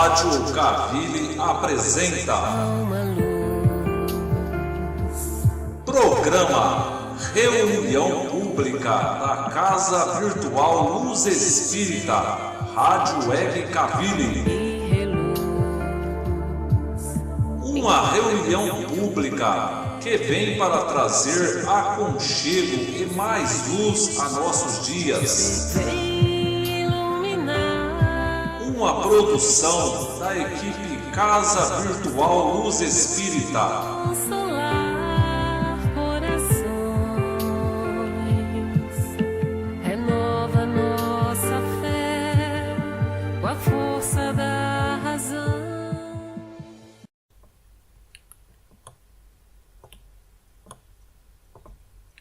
Rádio Cavili apresenta Programa Reunião Pública da Casa Virtual Luz Espírita, Rádio Web Cavili. Uma reunião pública que vem para trazer aconchego e mais luz a nossos dias. Uma produção da equipe Casa Virtual Luz Espírita. Consolar corações, renova nossa fé com a força da razão.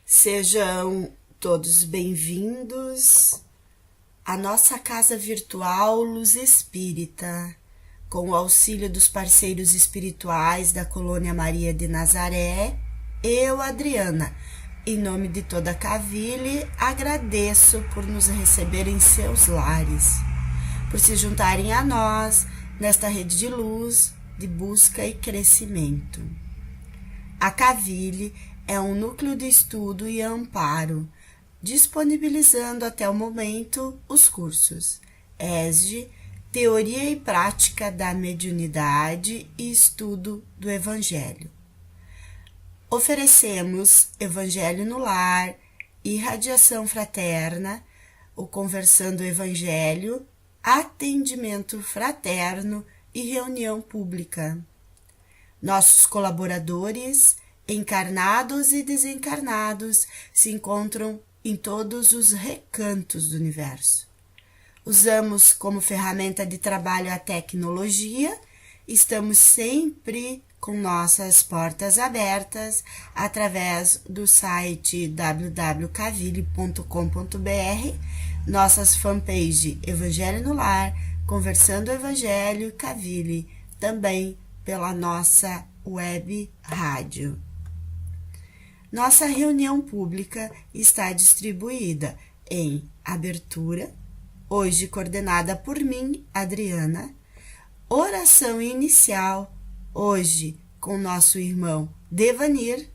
Sejam todos bem-vindos à nossa casa virtual Luz Espírita, com o auxílio dos parceiros espirituais da Colônia Maria de Nazaré. Eu, Adriana, em nome de toda a Cavili, agradeço por nos receber em seus lares, por se juntarem a nós nesta rede de luz, de busca e crescimento. A Cavili é um núcleo de estudo e amparo, disponibilizando até o momento os cursos ESG, Teoria e Prática da Mediunidade e Estudo do Evangelho. Oferecemos Evangelho no Lar, Irradiação Fraterna, o Conversando Evangelho, Atendimento Fraterno e Reunião Pública. Nossos colaboradores, encarnados e desencarnados, se encontram em todos os recantos do universo. Usamos como ferramenta de trabalho a tecnologia, estamos sempre com nossas portas abertas através do site www.cavili.com.br, nossas fanpage Evangelho no Lar, Conversando Evangelho, Cavili, também pela nossa web rádio. Nossa reunião pública está distribuída em abertura, hoje coordenada por mim, Adriana, oração inicial, hoje com nosso irmão Devanir,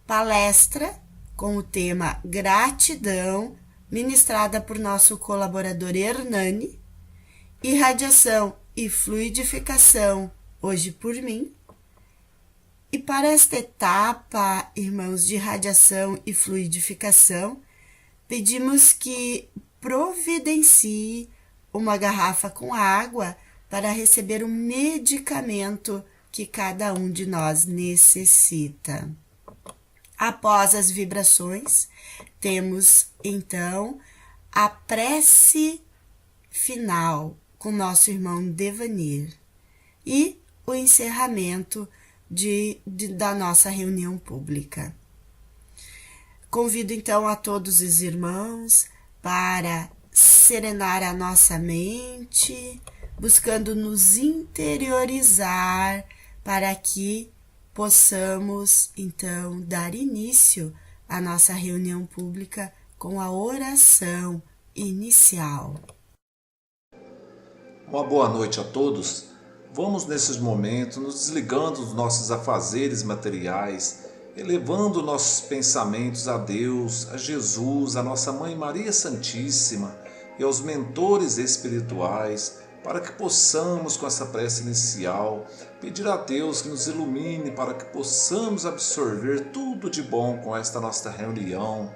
palestra com o tema Gratidão, ministrada por nosso colaborador Hernani, irradiação e fluidificação, hoje por mim. E para esta etapa, irmãos, de radiação e fluidificação, pedimos que providencie uma garrafa com água para receber o medicamento que cada um de nós necessita. Após as vibrações, temos então a prece final com nosso irmão Devanir e o encerramento da nossa reunião pública. Convido então a todos os irmãos para serenar a nossa mente, buscando nos interiorizar para que possamos então dar início à nossa reunião pública com a oração inicial. Uma boa noite a todos. Vamos nesses momentos nos desligando dos nossos afazeres materiais, elevando nossos pensamentos a Deus, a Jesus, a nossa Mãe Maria Santíssima e aos mentores espirituais, para que possamos, com essa prece inicial, pedir a Deus que nos ilumine para que possamos absorver tudo de bom com esta nossa reunião.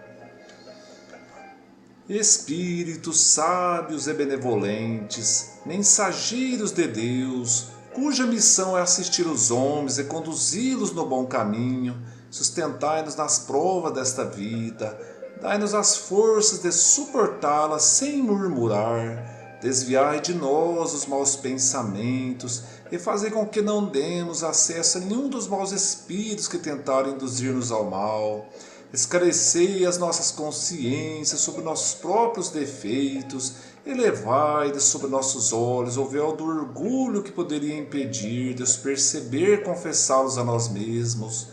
Espíritos sábios e benevolentes, mensageiros de Deus, cuja missão é assistir os homens e conduzi-los no bom caminho, sustentai-nos nas provas desta vida, dai-nos as forças de suportá-las sem murmurar, desviai de nós os maus pensamentos e fazei com que não demos acesso a nenhum dos maus espíritos que tentaram induzir-nos ao mal. Esclarecei as nossas consciências sobre nossos próprios defeitos, elevai de sobre nossos olhos o véu do orgulho que poderia impedir de os perceber, confessá-los a nós mesmos.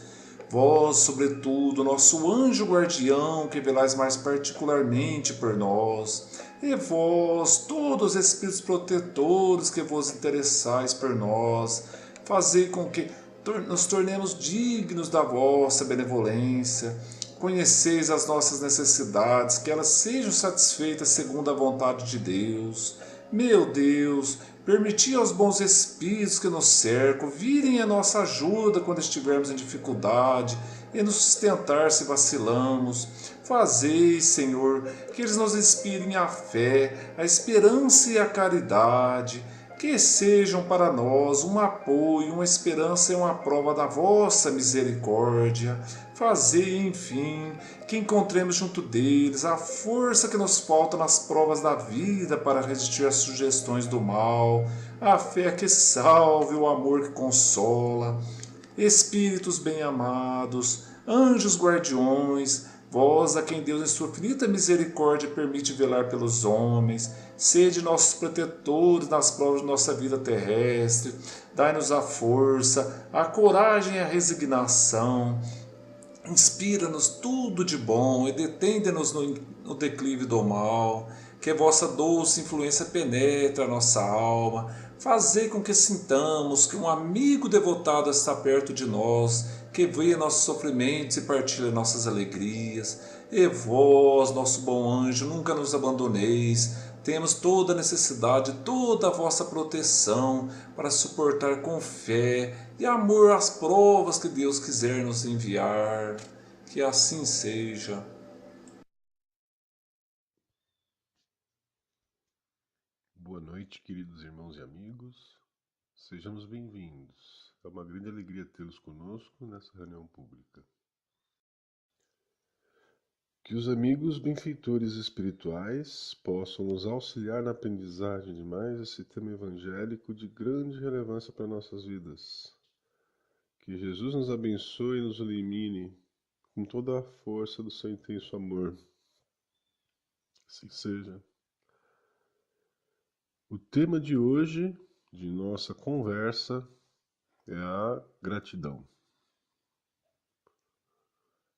Vós, sobretudo, nosso anjo guardião, que velais mais particularmente por nós, e vós, todos os espíritos protetores que vos interessais por nós, fazei com que nos tornemos dignos da vossa benevolência. Conheceis as nossas necessidades, que elas sejam satisfeitas segundo a vontade de Deus. Meu Deus, permiti aos bons espíritos que nos cercam virem a nossa ajuda quando estivermos em dificuldade e nos sustentar se vacilamos. Fazei, Senhor, que eles nos inspirem a fé, a esperança e a caridade, que sejam para nós um apoio, uma esperança e uma prova da vossa misericórdia. Fazei, enfim, que encontremos junto deles a força que nos falta nas provas da vida para resistir às sugestões do mal, a fé que salve, o amor que consola. Espíritos bem-amados, anjos guardiões, vós a quem Deus em sua infinita misericórdia permite velar pelos homens, sede nossos protetores nas provas de nossa vida terrestre, dai-nos a força, a coragem e a resignação, inspira-nos tudo de bom e detende-nos no declive do mal, que vossa doce influência penetre a nossa alma, fazei com que sintamos que um amigo devotado está perto de nós, que vê nossos sofrimentos e partilha nossas alegrias. E vós, nosso bom anjo, nunca nos abandoneis, temos toda a necessidade, toda a vossa proteção para suportar com fé e amor as provas que Deus quiser nos enviar. Que assim seja. Boa noite, queridos irmãos e amigos. Sejamos bem-vindos. É uma grande alegria tê-los conosco nessa reunião pública. Que os amigos benfeitores espirituais possam nos auxiliar na aprendizagem de mais esse tema evangélico de grande relevância para nossas vidas. Que Jesus nos abençoe e nos ilumine com toda a força do seu intenso amor. Assim seja. O tema de hoje, de nossa conversa, é a gratidão.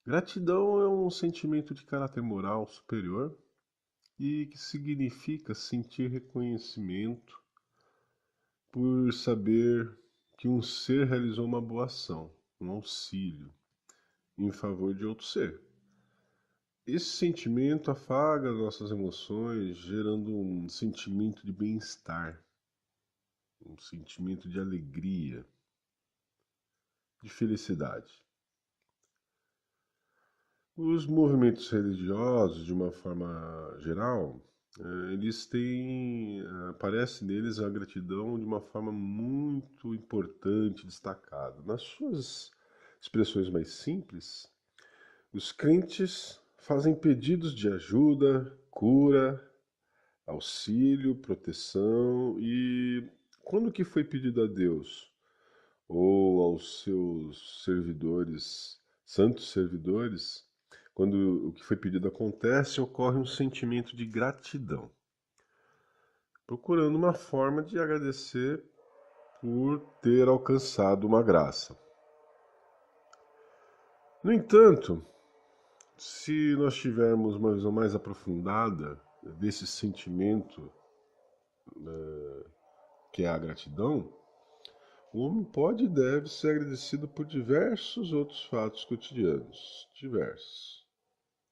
Gratidão é um sentimento de caráter moral superior e que significa sentir reconhecimento por saber que um ser realizou uma boa ação, um auxílio, em favor de outro ser. Esse sentimento afaga nossas emoções, gerando um sentimento de bem-estar, um sentimento de alegria, de felicidade. Os movimentos religiosos, de uma forma geral, eles aparece neles a gratidão de uma forma muito importante, destacada. Nas suas expressões mais simples, os crentes fazem pedidos de ajuda, cura, auxílio, proteção e quando que foi pedido a Deus ou aos seus servidores, santos servidores, quando o que foi pedido acontece, ocorre um sentimento de gratidão, procurando uma forma de agradecer por ter alcançado uma graça. No entanto, se nós tivermos uma visão mais aprofundada desse sentimento que é a gratidão, o homem pode e deve ser agradecido por diversos outros fatos cotidianos, diversos,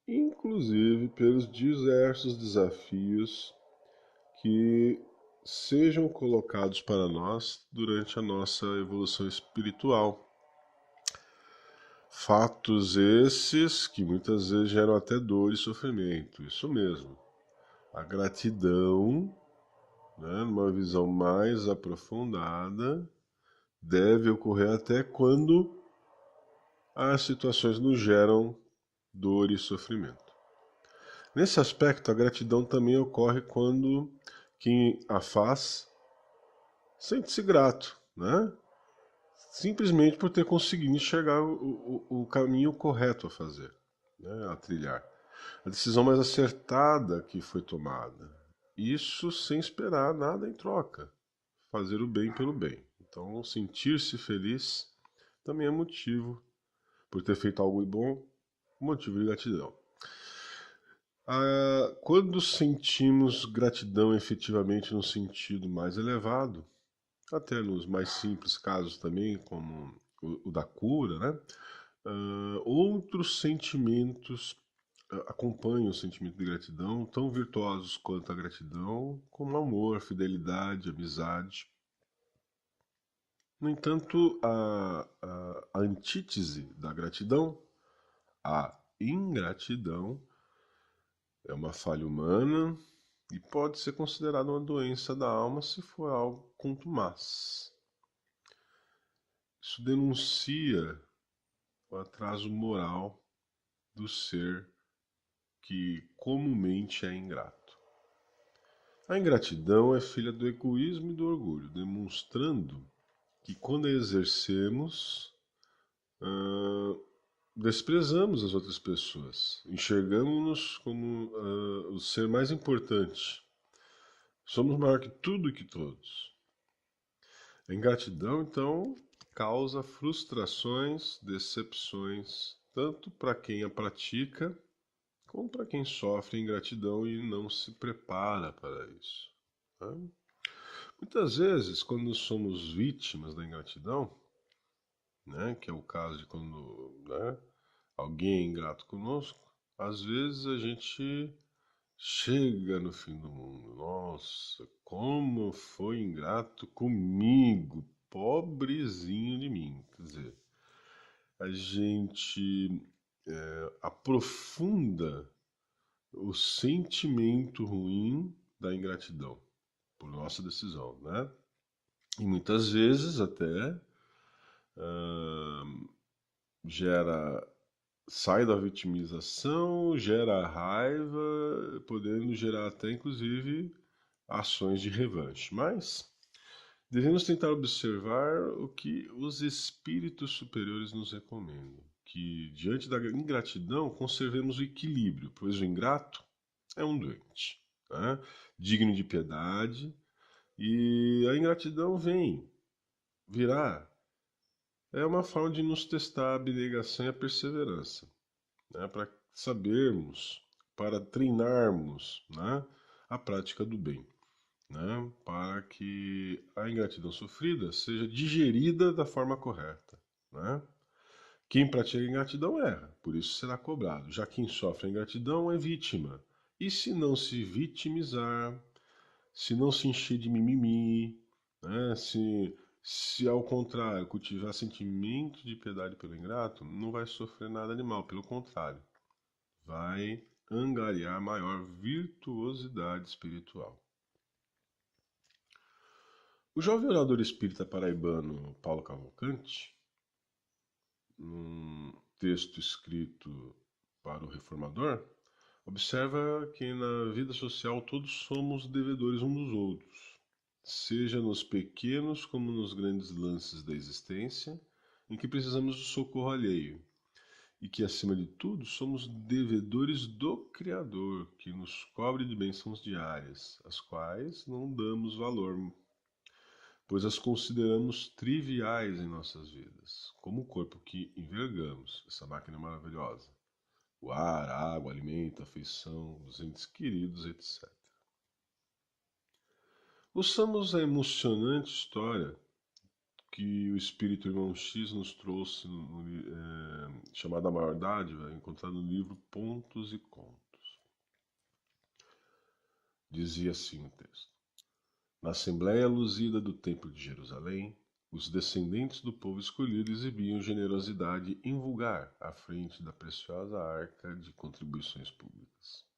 inclusive pelos diversos desafios que sejam colocados para nós durante a nossa evolução espiritual. Fatos esses que muitas vezes geram até dor e sofrimento, isso mesmo. A gratidão, numa visão mais aprofundada, deve ocorrer até quando as situações nos geram dor e sofrimento. Nesse aspecto, a gratidão também ocorre quando quem a faz sente-se grato, simplesmente por ter conseguido enxergar o caminho correto a fazer, a trilhar. A decisão mais acertada que foi tomada. Isso sem esperar nada em troca. Fazer o bem pelo bem. Então, sentir-se feliz também é motivo por ter feito algo bom, motivo de gratidão. Quando sentimos gratidão efetivamente no sentido mais elevado, até nos mais simples casos também, como o da cura, né? Outros sentimentos acompanham o sentimento de gratidão, tão virtuosos quanto a gratidão, como amor, fidelidade, amizade. No entanto, a antítese da gratidão, a ingratidão, é uma falha humana e pode ser considerada uma doença da alma se for algo contumaz. Isso denuncia o atraso moral do ser que comumente é ingrato. A ingratidão é filha do egoísmo e do orgulho, demonstrando que quando a exercemos, desprezamos as outras pessoas, enxergamos-nos como o ser mais importante. Somos maior que tudo e que todos. A ingratidão, então, causa frustrações, decepções, tanto para quem a pratica, como para quem sofre ingratidão e não se prepara para isso. Né? Muitas vezes, quando somos vítimas da ingratidão, né, que é o caso de quando, né, alguém é ingrato conosco, às vezes a gente chega no fim do mundo. Nossa, como foi ingrato comigo, pobrezinho de mim. Quer dizer, a gente aprofunda o sentimento ruim da ingratidão por nossa decisão, né? E muitas vezes até sai da vitimização, gera raiva, podendo gerar até inclusive ações de revanche. Mas devemos tentar observar o que os espíritos superiores nos recomendam, que diante da ingratidão conservemos o equilíbrio, pois o ingrato é um doente, né? Digno de piedade, e a ingratidão virá. É uma forma de nos testar a abnegação e a perseverança, né? Para sabermos, para treinarmos, né, a prática do bem, né? Para que a ingratidão sofrida seja digerida da forma correta, né? Quem pratica a ingratidão erra, por isso será cobrado. Já quem sofre a ingratidão é vítima. E se não se vitimizar, se não se encher de mimimi, né? Se ao contrário cultivar sentimento de piedade pelo ingrato, não vai sofrer nada de mal, pelo contrário, vai angariar maior virtuosidade espiritual. O jovem orador espírita paraibano Paulo Cavalcante, num texto escrito para o Reformador, observa que na vida social todos somos devedores uns dos outros, seja nos pequenos como nos grandes lances da existência, em que precisamos do socorro alheio, e que, acima de tudo, somos devedores do Criador, que nos cobre de bênçãos diárias, as quais não damos valor, pois as consideramos triviais em nossas vidas, como o corpo que envergamos, essa máquina maravilhosa, o ar, a água, o alimento, a afeição, os entes queridos, etc. Ouçamos a emocionante história que o espírito irmão X nos trouxe, chamada A Maior Dádiva, encontrada no livro Pontos e Contos. Dizia assim o texto: na Assembleia Luzida do Templo de Jerusalém, os descendentes do povo escolhido exibiam generosidade invulgar à frente da preciosa arca de contribuições públicas.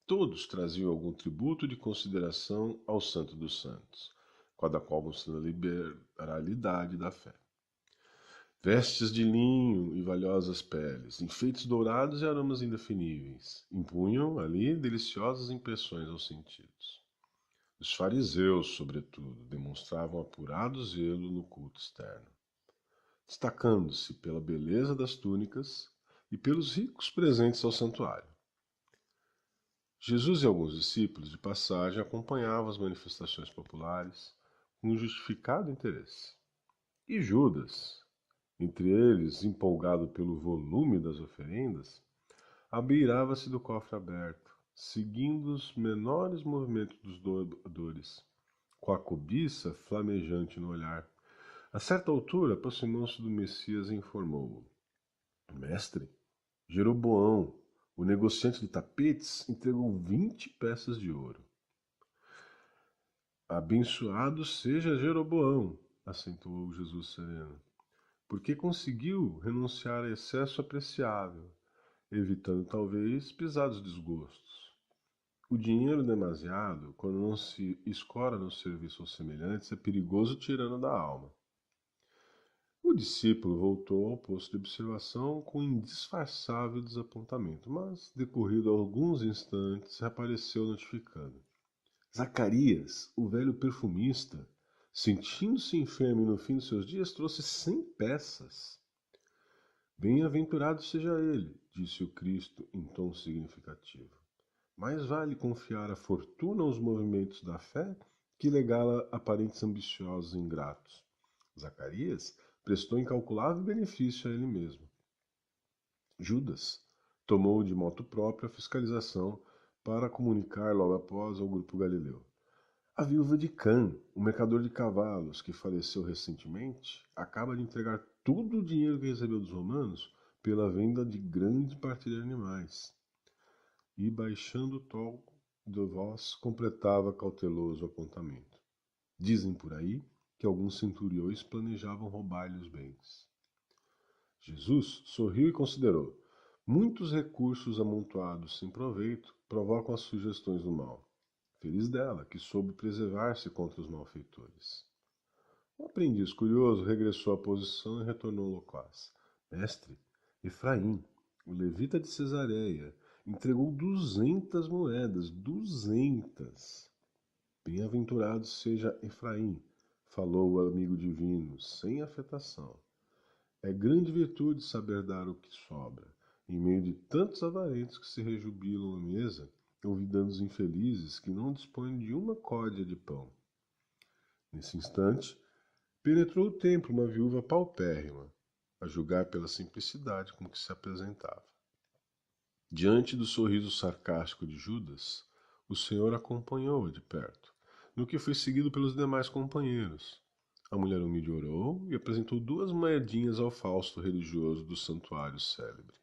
Todos traziam algum tributo de consideração ao Santo dos Santos, cada qual mostrando a liberalidade da fé. Vestes de linho e valiosas peles, enfeites dourados e aromas indefiníveis, impunham ali deliciosas impressões aos sentidos. Os fariseus, sobretudo, demonstravam apurado zelo no culto externo, destacando-se pela beleza das túnicas e pelos ricos presentes ao santuário. Jesus e alguns discípulos de passagem acompanhavam as manifestações populares com um justificado interesse. E Judas, Entre eles, empolgado pelo volume das oferendas, abeirava-se do cofre aberto, seguindo os menores movimentos dos doadores, com a cobiça flamejante no olhar. A certa altura, aproximou-se do Messias e informou-o: Mestre, Jeroboão, o negociante de tapetes, entregou 20 peças de ouro. Abençoado seja Jeroboão, acentuou Jesus sereno, porque conseguiu renunciar a excesso apreciável, evitando talvez pesados desgostos. O dinheiro demasiado, quando não se escora no serviço aos semelhantes, é perigoso tirano da alma. O discípulo voltou ao posto de observação com indisfarçável desapontamento, mas, decorrido alguns instantes, reapareceu notificando. Zacarias, o velho perfumista, sentindo-se enfermo e no fim de seus dias, trouxe 100 peças. Bem-aventurado seja ele, disse o Cristo em tom significativo. Mais vale confiar a fortuna aos movimentos da fé que legá-la a parentes ambiciosos e ingratos. Zacarias prestou incalculável benefício a ele mesmo. Judas tomou de moto próprio a fiscalização para comunicar logo após ao grupo galileu. A viúva de Cã, o mercador de cavalos que faleceu recentemente, acaba de entregar todo o dinheiro que recebeu dos romanos pela venda de grande partilha de animais. E, baixando o tom de voz, completava cauteloso o apontamento. Dizem por aí que alguns centuriões planejavam roubar-lhe os bens. Jesus sorriu e considerou. Muitos recursos amontoados sem proveito provocam as sugestões do mal. Feliz dela, que soube preservar-se contra os malfeitores. O aprendiz curioso regressou à posição e retornou loquaz. Mestre, Efraim, o levita de Cesareia, entregou 200 moedas. 200! Bem-aventurado seja Efraim, falou o amigo divino, sem afetação. É grande virtude saber dar o que sobra, em meio de tantos avarentos que se rejubilam à mesa, olvidando os infelizes que não dispõem de uma códea de pão. Nesse instante, penetrou o templo uma viúva paupérrima, a julgar pela simplicidade com que se apresentava. Diante do sorriso sarcástico de Judas, o Senhor acompanhou-a de perto, no que foi seguido pelos demais companheiros. A mulher humilde orou e apresentou 2 moedinhas ao fausto religioso do santuário célebre.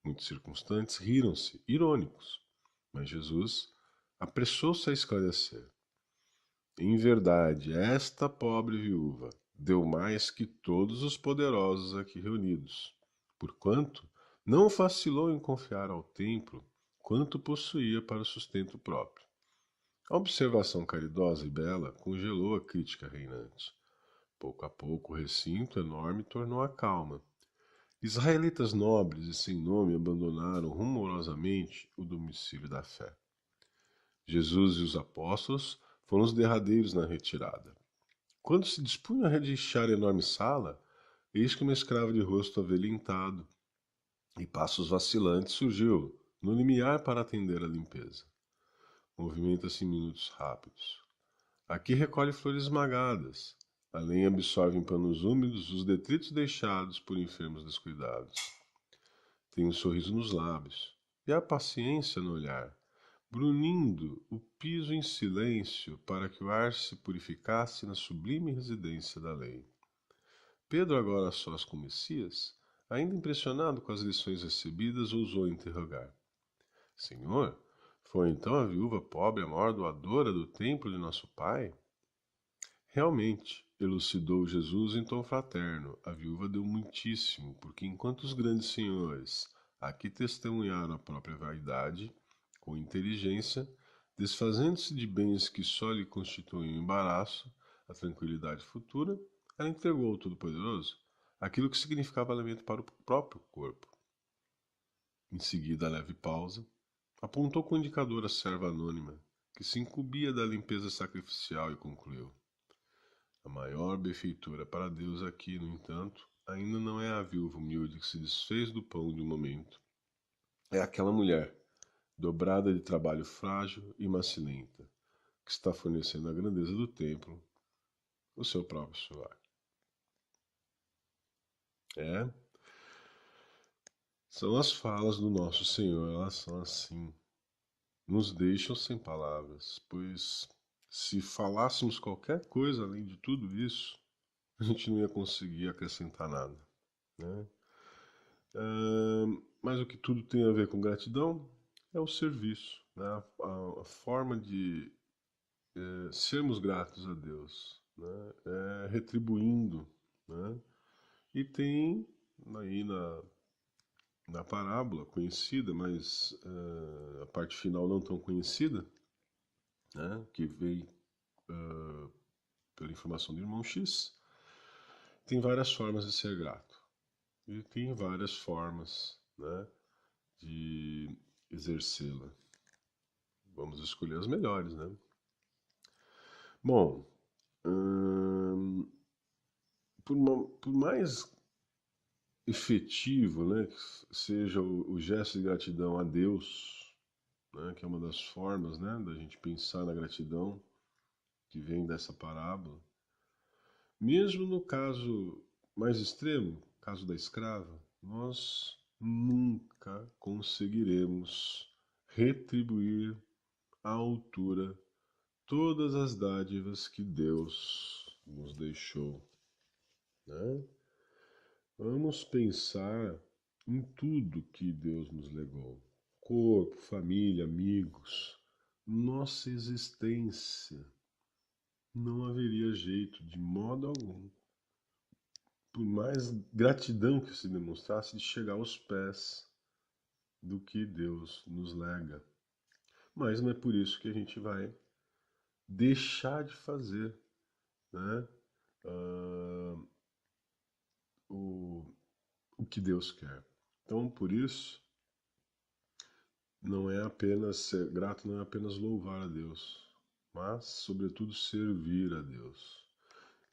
Muitos circunstantes riram-se, irônicos, mas Jesus apressou-se a esclarecer. Em verdade, esta pobre viúva deu mais que todos os poderosos aqui reunidos, porquanto não vacilou em confiar ao templo quanto possuía para o sustento próprio. A observação caridosa e bela congelou a crítica reinante. Pouco a pouco o recinto enorme tornou a calma. Israelitas nobres e sem nome abandonaram rumorosamente o domicílio da fé. Jesus e os apóstolos foram os derradeiros na retirada. Quando se dispunham a redeixar a enorme sala, eis que uma escrava de rosto avelhentado e passos vacilantes surgiu no limiar para atender à limpeza. Movimenta-se em minutos rápidos. Aqui recolhe flores esmagadas. Além absorve em panos úmidos os detritos deixados por enfermos descuidados. Tem um sorriso nos lábios e a paciência no olhar, brunindo o piso em silêncio para que o ar se purificasse na sublime residência da lei. Pedro, agora a sós com Messias, ainda impressionado com as lições recebidas, ousou interrogar. Senhor, foi então a viúva pobre a maior doadora do templo de nosso Pai? Realmente, elucidou Jesus em tom fraterno, a viúva deu muitíssimo, porque enquanto os grandes senhores aqui testemunharam a própria vaidade, com inteligência, desfazendo-se de bens que só lhe constituem um embaraço, a tranquilidade futura, ela entregou ao Todo-Poderoso aquilo que significava alimento para o próprio corpo. Em seguida, a leve pausa, apontou com o indicador a serva anônima, que se incumbia da limpeza sacrificial e concluiu. A maior benfeitora para Deus aqui, no entanto, ainda não é a viúva humilde que se desfez do pão de um momento. É aquela mulher, dobrada de trabalho frágil e macilenta, que está fornecendo à grandeza do templo o seu próprio suor. É, são as falas do nosso Senhor, elas são assim, nos deixam sem palavras, pois se falássemos qualquer coisa além de tudo isso, a gente não ia conseguir acrescentar nada, né? Mas o que tudo tem a ver com gratidão é o serviço, né? A forma de sermos gratos a Deus, né? É retribuindo, né? E tem aí na parábola conhecida, mas a parte final não tão conhecida, né? Que veio pela informação do irmão X, tem várias formas de ser grato. E tem várias formas, né, de exercê-la. Vamos escolher as melhores, né? Bom, por mais efetivo, né, que seja o gesto de gratidão a Deus, né, que é uma das formas, né, da gente pensar na gratidão que vem dessa parábola, mesmo no caso mais extremo, caso da escrava, nós nunca conseguiremos retribuir à altura todas as dádivas que Deus nos deixou, né? Vamos pensar em tudo que Deus nos legou: corpo, família, amigos, nossa existência. Não haveria jeito, de modo algum, por mais gratidão que se demonstrasse, de chegar aos pés do que Deus nos lega. Mas não é por isso que a gente vai deixar de fazer, né, uh, o, o que Deus quer. Então, por isso, não é apenas ser grato, não é apenas louvar a Deus, mas, sobretudo, servir a Deus.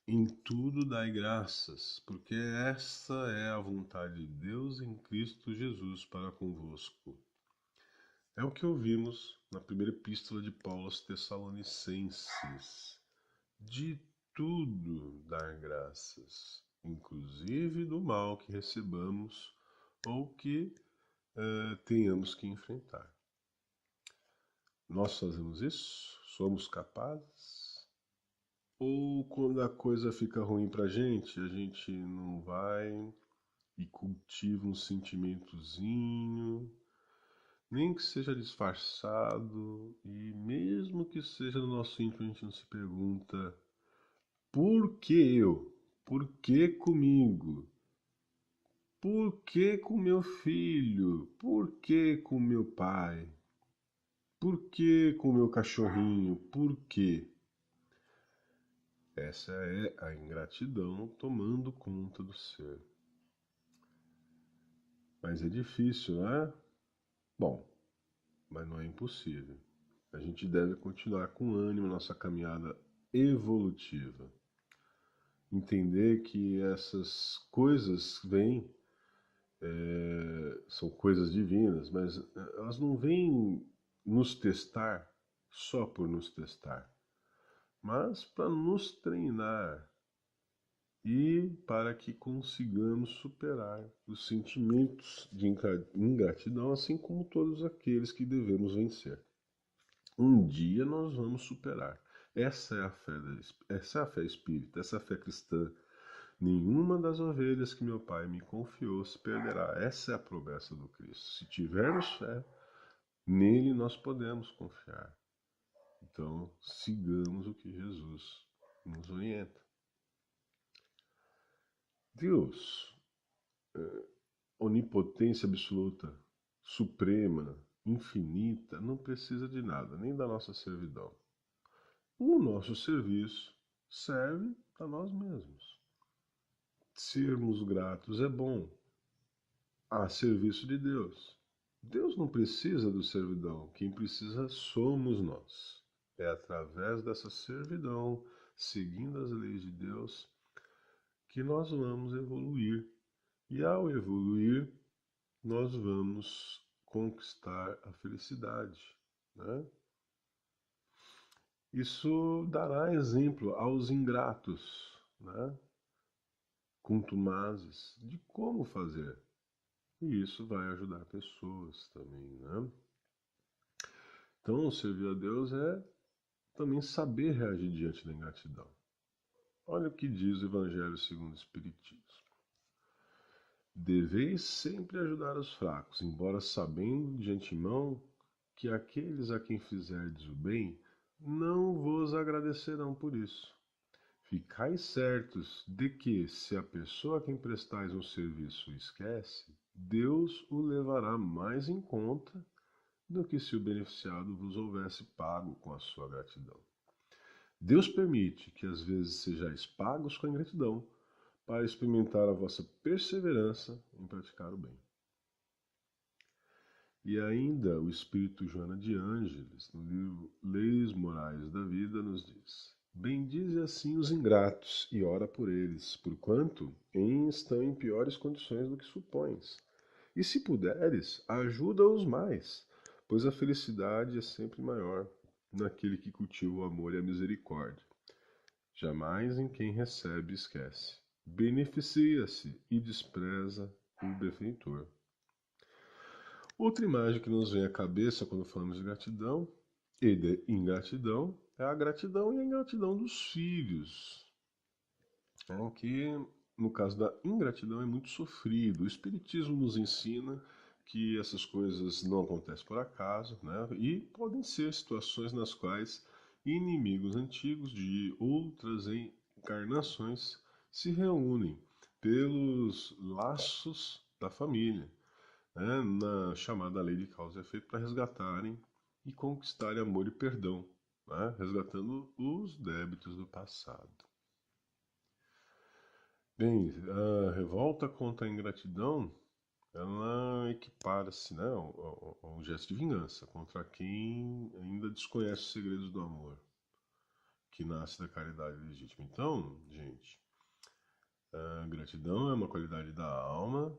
Em tudo dai graças, porque essa é a vontade de Deus em Cristo Jesus para convosco. É o que ouvimos na primeira epístola de Paulo aos Tessalonicenses. De tudo dar graças, inclusive do mal que recebamos ou que tenhamos que enfrentar. Nós fazemos isso? Somos capazes? Ou quando a coisa fica ruim pra gente, a gente não vai e cultiva um sentimentozinho, nem que seja disfarçado, e mesmo que seja no nosso íntimo, a gente não se pergunta: por que eu? Por que comigo? Por que com meu filho? Por que com meu pai? Por que com meu cachorrinho? Por quê? Essa é a ingratidão tomando conta do ser. Mas é difícil, não é? Bom, mas não é impossível. A gente deve continuar com ânimo nossa caminhada evolutiva. Entender que essas coisas vêm, são coisas divinas, mas elas não vêm nos testar só por nos testar, mas para nos treinar e para que consigamos superar os sentimentos de ingratidão, assim como todos aqueles que devemos vencer. Um dia nós vamos superar. Essa é a fé, essa é a fé espírita, essa é a fé cristã. Nenhuma das ovelhas que meu Pai me confiou se perderá. Essa é a promessa do Cristo. Se tivermos fé, nele nós podemos confiar. Então, sigamos o que Jesus nos orienta. Deus, onipotência absoluta, suprema, infinita, não precisa de nada, nem da nossa servidão. O nosso serviço serve a nós mesmos. Sermos gratos é bom, a serviço de Deus. Deus não precisa do servidão, quem precisa somos nós. É através dessa servidão, seguindo as leis de Deus, que nós vamos evoluir. E ao evoluir, nós vamos conquistar a felicidade, né? Isso dará exemplo aos ingratos, né? contumazes de como fazer. E isso vai ajudar pessoas também, né? Então, servir a Deus é também saber reagir diante da ingratidão. Olha o que diz o Evangelho segundo o Espiritismo. Deveis sempre ajudar os fracos, embora sabendo de antemão que aqueles a quem fizerdes o bem não vos agradecerão por isso. Ficai certos de que, se a pessoa a quem prestais um serviço o esquece, Deus o levará mais em conta do que se o beneficiado vos houvesse pago com a sua gratidão. Deus permite que às vezes sejais pagos com a ingratidão, para experimentar a vossa perseverança em praticar o bem. E ainda o Espírito Joana de Ângeles, no livro Leis Morais da Vida, nos diz: bendize assim os ingratos e ora por eles, porquanto estão em piores condições do que supões. E se puderes, ajuda-os mais, pois a felicidade é sempre maior naquele que cultiva o amor e a misericórdia. Jamais em quem recebe esquece. Beneficia-se e despreza o benfeitor. Outra imagem que nos vem à cabeça quando falamos de gratidão e de ingratidão é a gratidão e a ingratidão dos filhos. Que, no caso da ingratidão, é muito sofrido. O Espiritismo nos ensina que essas coisas não acontecem por acaso, né? E podem ser situações nas quais inimigos antigos de outras encarnações se reúnem pelos laços da família, né? Na chamada lei de causa e efeito, para resgatarem e conquistarem amor e perdão, né? Resgatando os débitos do passado. Bem, a revolta contra a ingratidão, ela equipara-se, né, a um gesto de vingança contra quem ainda desconhece os segredos do amor, que nasce da caridade legítima. Então, gente, a gratidão é uma qualidade da alma,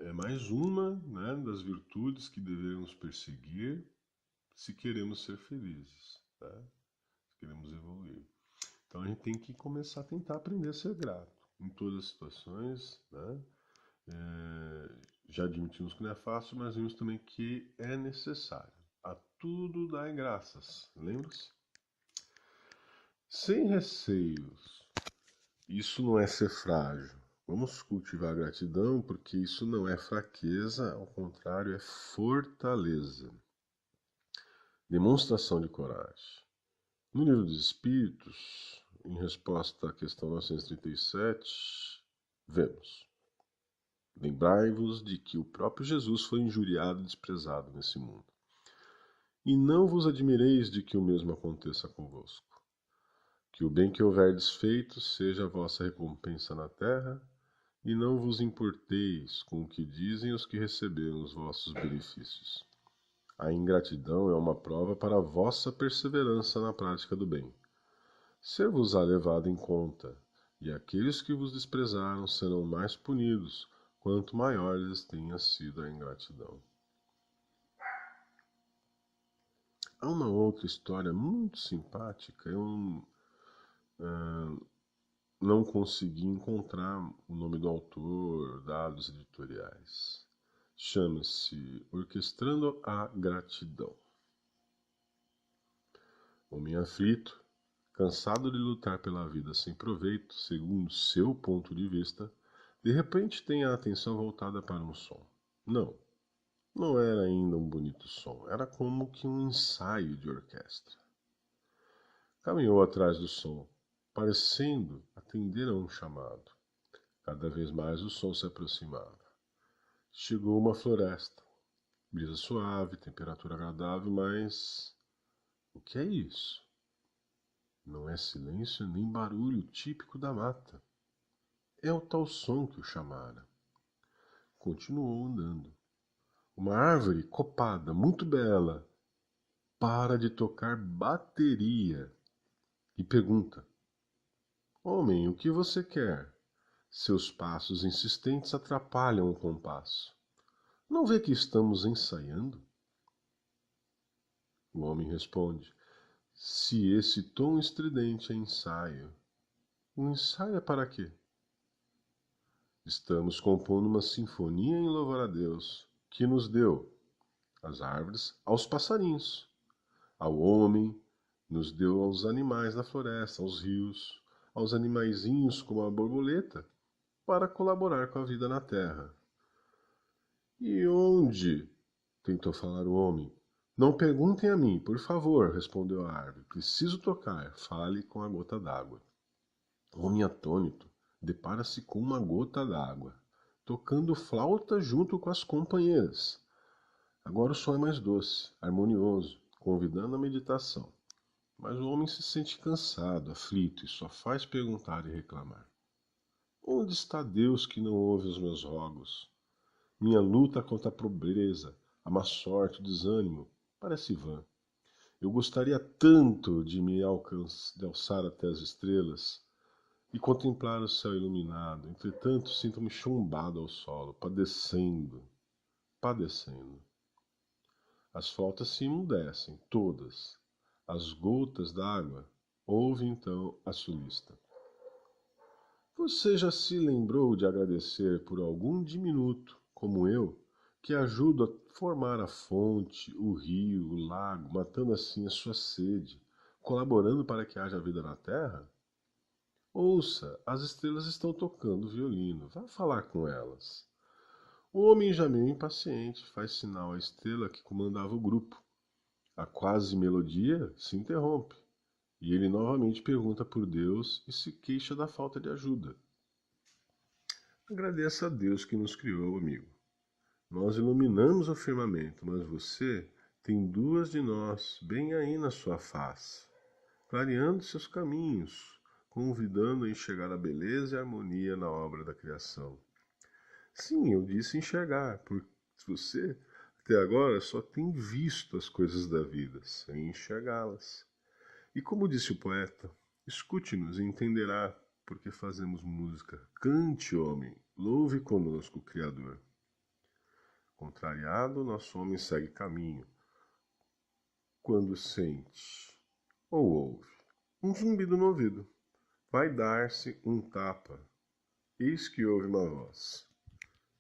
é mais uma, né, das virtudes que devemos perseguir se queremos ser felizes, né, se queremos evoluir. Então a gente tem que começar a tentar aprender a ser grato em todas as situações, né? Já admitimos que não é fácil, mas vimos também que é necessário. A tudo dai graças, lembra-se? Sem receios. Isso não é ser frágil. Vamos cultivar a gratidão, porque isso não é fraqueza, ao contrário, é fortaleza. Demonstração de coragem. No Livro dos Espíritos, em resposta à questão 937, vemos: lembrai-vos de que o próprio Jesus foi injuriado e desprezado nesse mundo. E não vos admireis de que o mesmo aconteça convosco. Que o bem que houverdes feito seja a vossa recompensa na terra, e não vos importeis com o que dizem os que receberam os vossos benefícios. A ingratidão é uma prova para a vossa perseverança na prática do bem. Ser-vos-á levado em conta, e aqueles que vos desprezaram serão mais punidos, quanto maiores tenha sido a ingratidão. Há uma outra história muito simpática, eu não consegui encontrar o nome do autor, dados editoriais. Chama-se Orquestrando a Gratidão. Homem aflito, cansado de lutar pela vida sem proveito, segundo seu ponto de vista, de repente tem a atenção voltada para um som. Não era ainda um bonito som, era como que um ensaio de orquestra. Caminhou atrás do som, parecendo atender a um chamado. Cada vez mais o som se aproximava. Chegou uma floresta, brisa suave, temperatura agradável, mas o que é isso? Não é silêncio nem barulho típico da mata. É o tal som que o chamara. Continuou andando. Uma árvore copada, muito bela, para de tocar bateria e pergunta: homem, o que você quer? Seus passos insistentes atrapalham o compasso. Não vê que estamos ensaiando? O homem responde: se esse tom estridente é ensaio, o ensaio é para quê? Estamos compondo uma sinfonia em louvar a Deus, que nos deu as árvores aos passarinhos, ao homem, nos deu aos animais da floresta, aos rios, aos animaizinhos como a borboleta, para colaborar com a vida na terra. E onde? Tentou falar o homem. Não perguntem a mim, por favor, respondeu a árvore. Preciso tocar, fale com a gota d'água. O homem atônito depara-se com uma gota d'água, tocando flauta junto com as companheiras. Agora o som é mais doce, harmonioso, convidando a meditação. Mas o homem se sente cansado, aflito e só faz perguntar e reclamar. Onde está Deus que não ouve os meus rogos? Minha luta contra a pobreza, a má sorte, o desânimo, parece vã. Eu gostaria tanto de me alçar até as estrelas e contemplar o céu iluminado. Entretanto, sinto-me chumbado ao solo, padecendo. As flautas se emudecem, todas. As gotas d'água. Ouve então a solista. Você já se lembrou de agradecer por algum diminuto, como eu, que ajuda a formar a fonte, o rio, o lago, matando assim a sua sede, colaborando para que haja vida na terra? Ouça, as estrelas estão tocando violino, vá falar com elas. O homem já meio impaciente faz sinal à estrela que comandava o grupo. A quase melodia se interrompe, e ele novamente pergunta por Deus e se queixa da falta de ajuda. Agradeça a Deus que nos criou, amigo. Nós iluminamos o firmamento, mas você tem duas de nós bem aí na sua face, clareando seus caminhos, convidando a enxergar a beleza e a harmonia na obra da criação. Sim, eu disse enxergar, porque você até agora só tem visto as coisas da vida, sem enxergá-las. E como disse o poeta, escute-nos e entenderá porque fazemos música. Cante, homem, louve conosco o Criador. Contrariado, nosso homem segue caminho, quando sente ou ouve um zumbido no ouvido. Vai dar-se um tapa. Eis que ouve uma voz.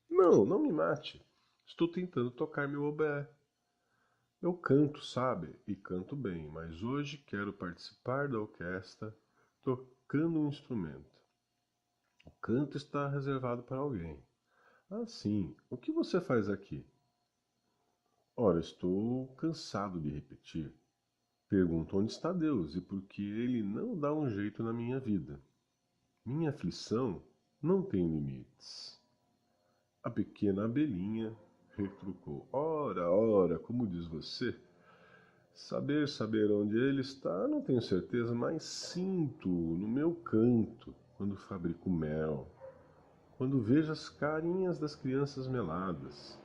Não, não me mate. Estou tentando tocar meu oboé. Eu canto, sabe? E canto bem, mas hoje quero participar da orquestra tocando um instrumento. O canto está reservado para alguém. Ah, sim. O que você faz aqui? Ora, estou cansado de repetir. Pergunto onde está Deus e por que Ele não dá um jeito na minha vida. Minha aflição não tem limites. A pequena abelhinha retrucou. Ora, ora, como diz você? Saber onde ele está, não tenho certeza, mas sinto no meu canto, quando fabrico mel, quando vejo as carinhas das crianças meladas.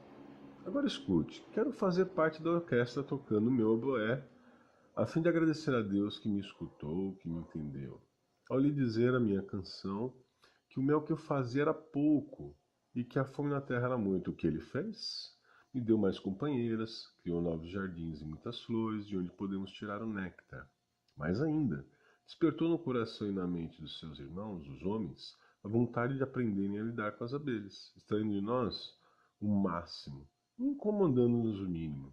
Agora escute, quero fazer parte da orquestra tocando meu oboé, a fim de agradecer a Deus que me escutou, que me entendeu. Ao lhe dizer a minha canção, que o mel que eu fazia era pouco, e que a fome na terra era muito. O que ele fez? Me deu mais companheiras, criou novos jardins e muitas flores, de onde podemos tirar o néctar. Mais ainda, despertou no coração e na mente dos seus irmãos, os homens, a vontade de aprenderem a lidar com as abelhas, extraindo de nós o máximo, incomodando-nos o mínimo.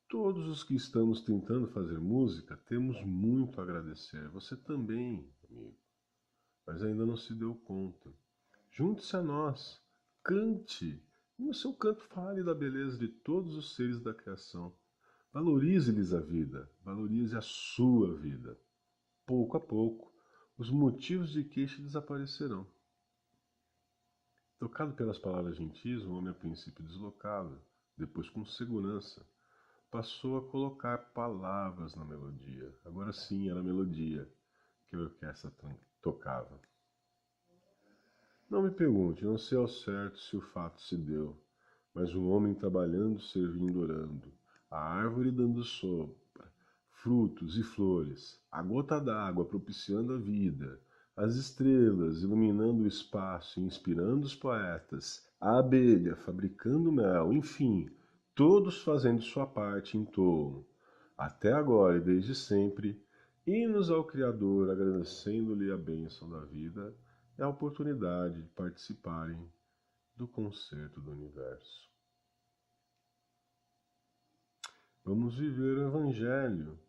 Todos os que estamos tentando fazer música temos muito a agradecer. Você também, amigo. Mas ainda não se deu conta. Junte-se a nós. Cante, e no seu canto fale da beleza de todos os seres da criação. Valorize-lhes a vida, valorize a sua vida. Pouco a pouco, os motivos de queixa desaparecerão. Tocado pelas palavras gentis, o homem a princípio deslocado, depois com segurança, passou a colocar palavras na melodia. Agora sim, era a melodia que a orquestra tocava. Não me pergunte, não sei ao certo se o fato se deu, mas um homem trabalhando, servindo, orando, a árvore dando sombra, frutos e flores, a gota d'água propiciando a vida, as estrelas iluminando o espaço e inspirando os poetas, a abelha fabricando mel, enfim, todos fazendo sua parte em torno, até agora e desde sempre, hinos ao Criador agradecendo-lhe a bênção da vida. é a oportunidade de participarem do concerto do universo. Vamos viver o Evangelho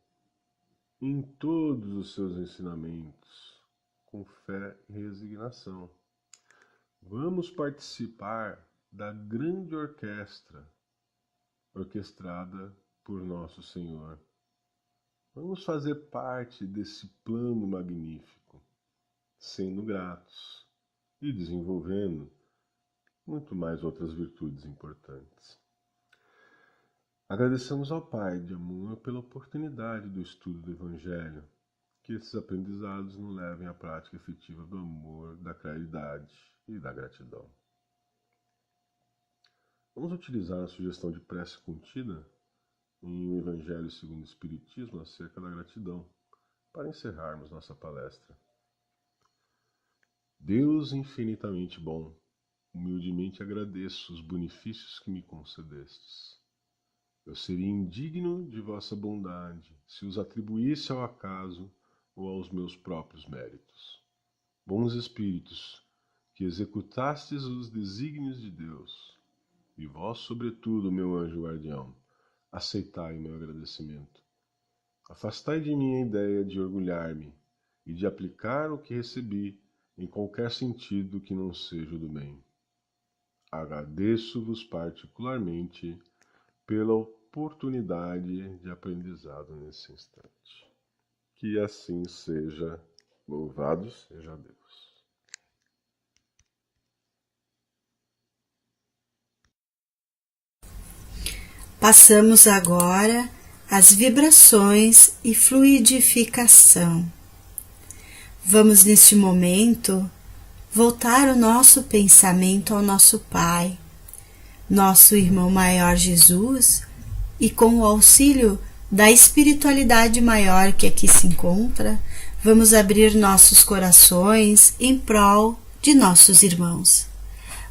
em todos os seus ensinamentos, com fé e resignação. Vamos participar da grande orquestra orquestrada por Nosso Senhor. Vamos fazer parte desse plano magnífico, sendo gratos e desenvolvendo muito mais outras virtudes importantes. Agradecemos ao Pai de amor pela oportunidade do estudo do Evangelho, que esses aprendizados nos levem à prática efetiva do amor, da caridade e da gratidão. Vamos utilizar a sugestão de prece contida em O Evangelho segundo o Espiritismo acerca da gratidão, para encerrarmos nossa palestra. Deus infinitamente bom, humildemente agradeço os benefícios que me concedestes. Eu seria indigno de vossa bondade se os atribuísse ao acaso ou aos meus próprios méritos. Bons Espíritos, que executastes os desígnios de Deus, e vós, sobretudo, meu anjo guardião, aceitai o meu agradecimento. Afastai de mim a ideia de orgulhar-me e de aplicar o que recebi em qualquer sentido que não seja o do bem. Agradeço-vos particularmente pela oportunidade de aprendizado nesse instante. Que assim seja. Louvado seja Deus. Passamos agora às vibrações e fluidificação. Vamos neste momento voltar o nosso pensamento ao nosso Pai, nosso irmão maior Jesus, e com o auxílio da espiritualidade maior que aqui se encontra, vamos abrir nossos corações em prol de nossos irmãos.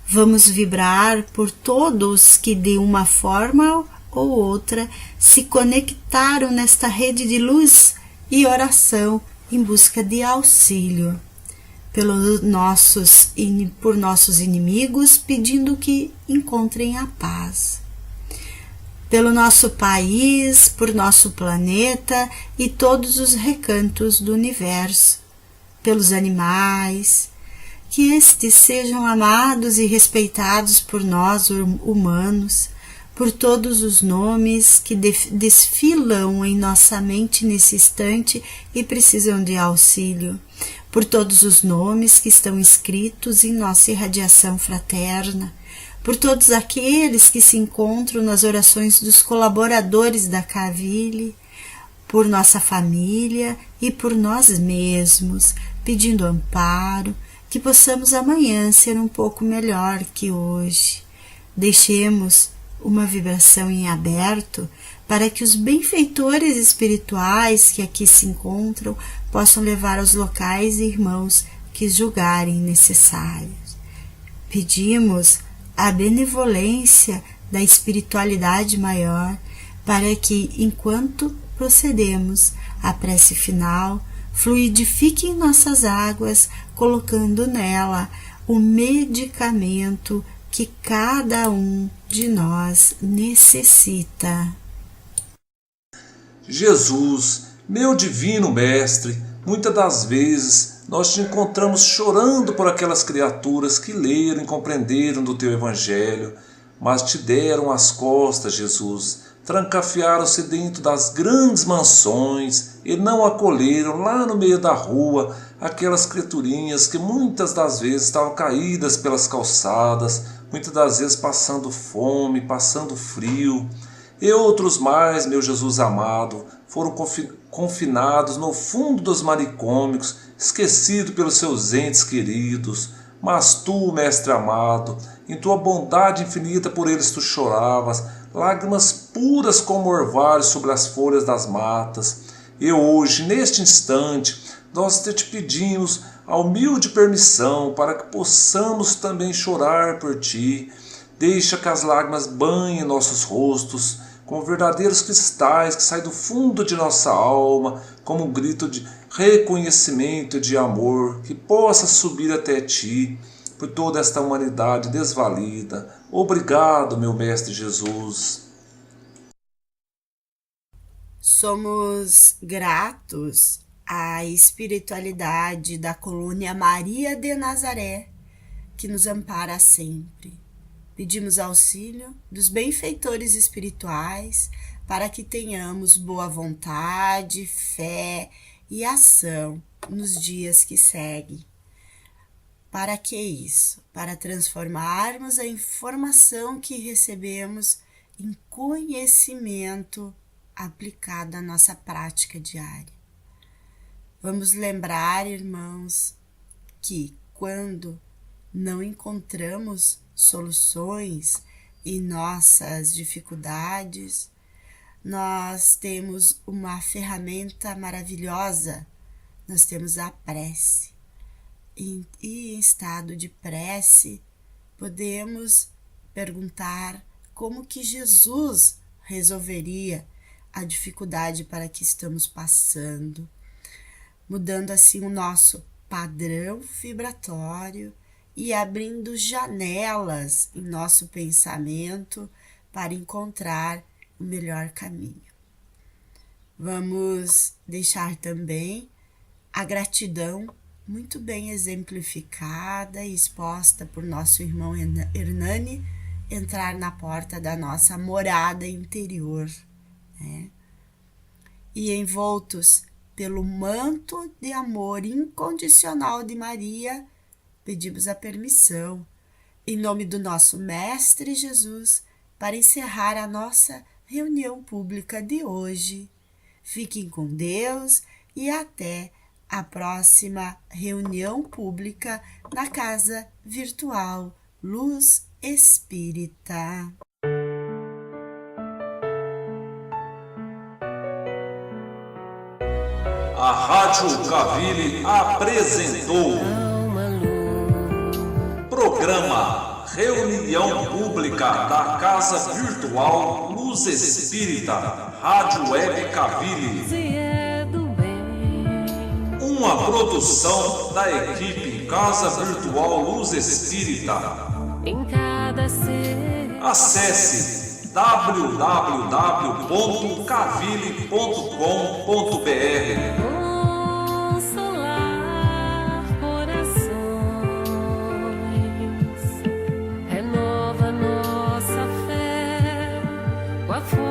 Vamos vibrar por todos que de uma forma ou outra se conectaram nesta rede de luz e oração em busca de auxílio. Por nossos inimigos, pedindo que encontrem a paz. Pelo nosso país, por nosso planeta e todos os recantos do universo. Pelos animais, que estes sejam amados e respeitados por nós humanos, por todos os nomes que desfilam em nossa mente nesse instante e precisam de auxílio, por todos os nomes que estão escritos em nossa irradiação fraterna, por todos aqueles que se encontram nas orações dos colaboradores da Cavile, por nossa família e por nós mesmos, pedindo amparo, que possamos amanhã ser um pouco melhor que hoje. Deixemos uma vibração em aberto para que os benfeitores espirituais que aqui se encontram possam levar aos locais e irmãos que julgarem necessários. Pedimos a benevolência da espiritualidade maior para que, enquanto procedemos à prece final, fluidifique em nossas águas, colocando nela o medicamento que cada um de nós necessita. Jesus, meu divino Mestre, muitas das vezes nós te encontramos chorando por aquelas criaturas que leram e compreenderam do teu Evangelho, mas te deram as costas, Jesus, trancafiaram-se dentro das grandes mansões e não acolheram lá no meio da rua aquelas criaturinhas que muitas das vezes estavam caídas pelas calçadas, muitas das vezes passando fome, passando frio, e outros mais, meu Jesus amado, foram confinados no fundo dos manicômios, esquecidos pelos seus entes queridos. Mas tu, Mestre amado, em tua bondade infinita por eles tu choravas, lágrimas puras como orvalho sobre as folhas das matas. E hoje, neste instante, nós te pedimos a humilde permissão para que possamos também chorar por ti. Deixa que as lágrimas banhem nossos rostos, como verdadeiros cristais que saem do fundo de nossa alma, como um grito reconhecimento e de amor que possa subir até ti por toda esta humanidade desvalida. Obrigado, meu Mestre Jesus. Somos gratos à espiritualidade da colônia Maria de Nazaré, que nos ampara sempre. Pedimos auxílio dos benfeitores espirituais para que tenhamos boa vontade, fé e ação nos dias que seguem. Para que isso? Para transformarmos a informação que recebemos em conhecimento aplicado à nossa prática diária. Vamos lembrar, irmãos, que quando não encontramos soluções em nossas dificuldades, nós temos uma ferramenta maravilhosa, nós temos a prece. E em estado de prece, podemos perguntar como que Jesus resolveria a dificuldade para que estamos passando, mudando assim o nosso padrão vibratório e abrindo janelas em nosso pensamento para encontrar o melhor caminho. Vamos deixar também a gratidão muito bem exemplificada e exposta por nosso irmão Hernani entrar na porta da nossa morada interior, né? E envoltos pelo manto de amor incondicional de Maria, pedimos a permissão, em nome do nosso Mestre Jesus, para encerrar a nossa reunião pública de hoje. Fiquem com Deus e até a próxima reunião pública na Casa Virtual Luz Espírita. A Rádio Cavili apresentou programa Reunião Pública da Casa Virtual Luz Espírita, Rádio Web Cavili. Se é do bem, Uma produção da equipe Casa Virtual Luz Espírita. em cada ser. Acesse www.cavili.com.br. Consolar corações, renova nossa fé com a força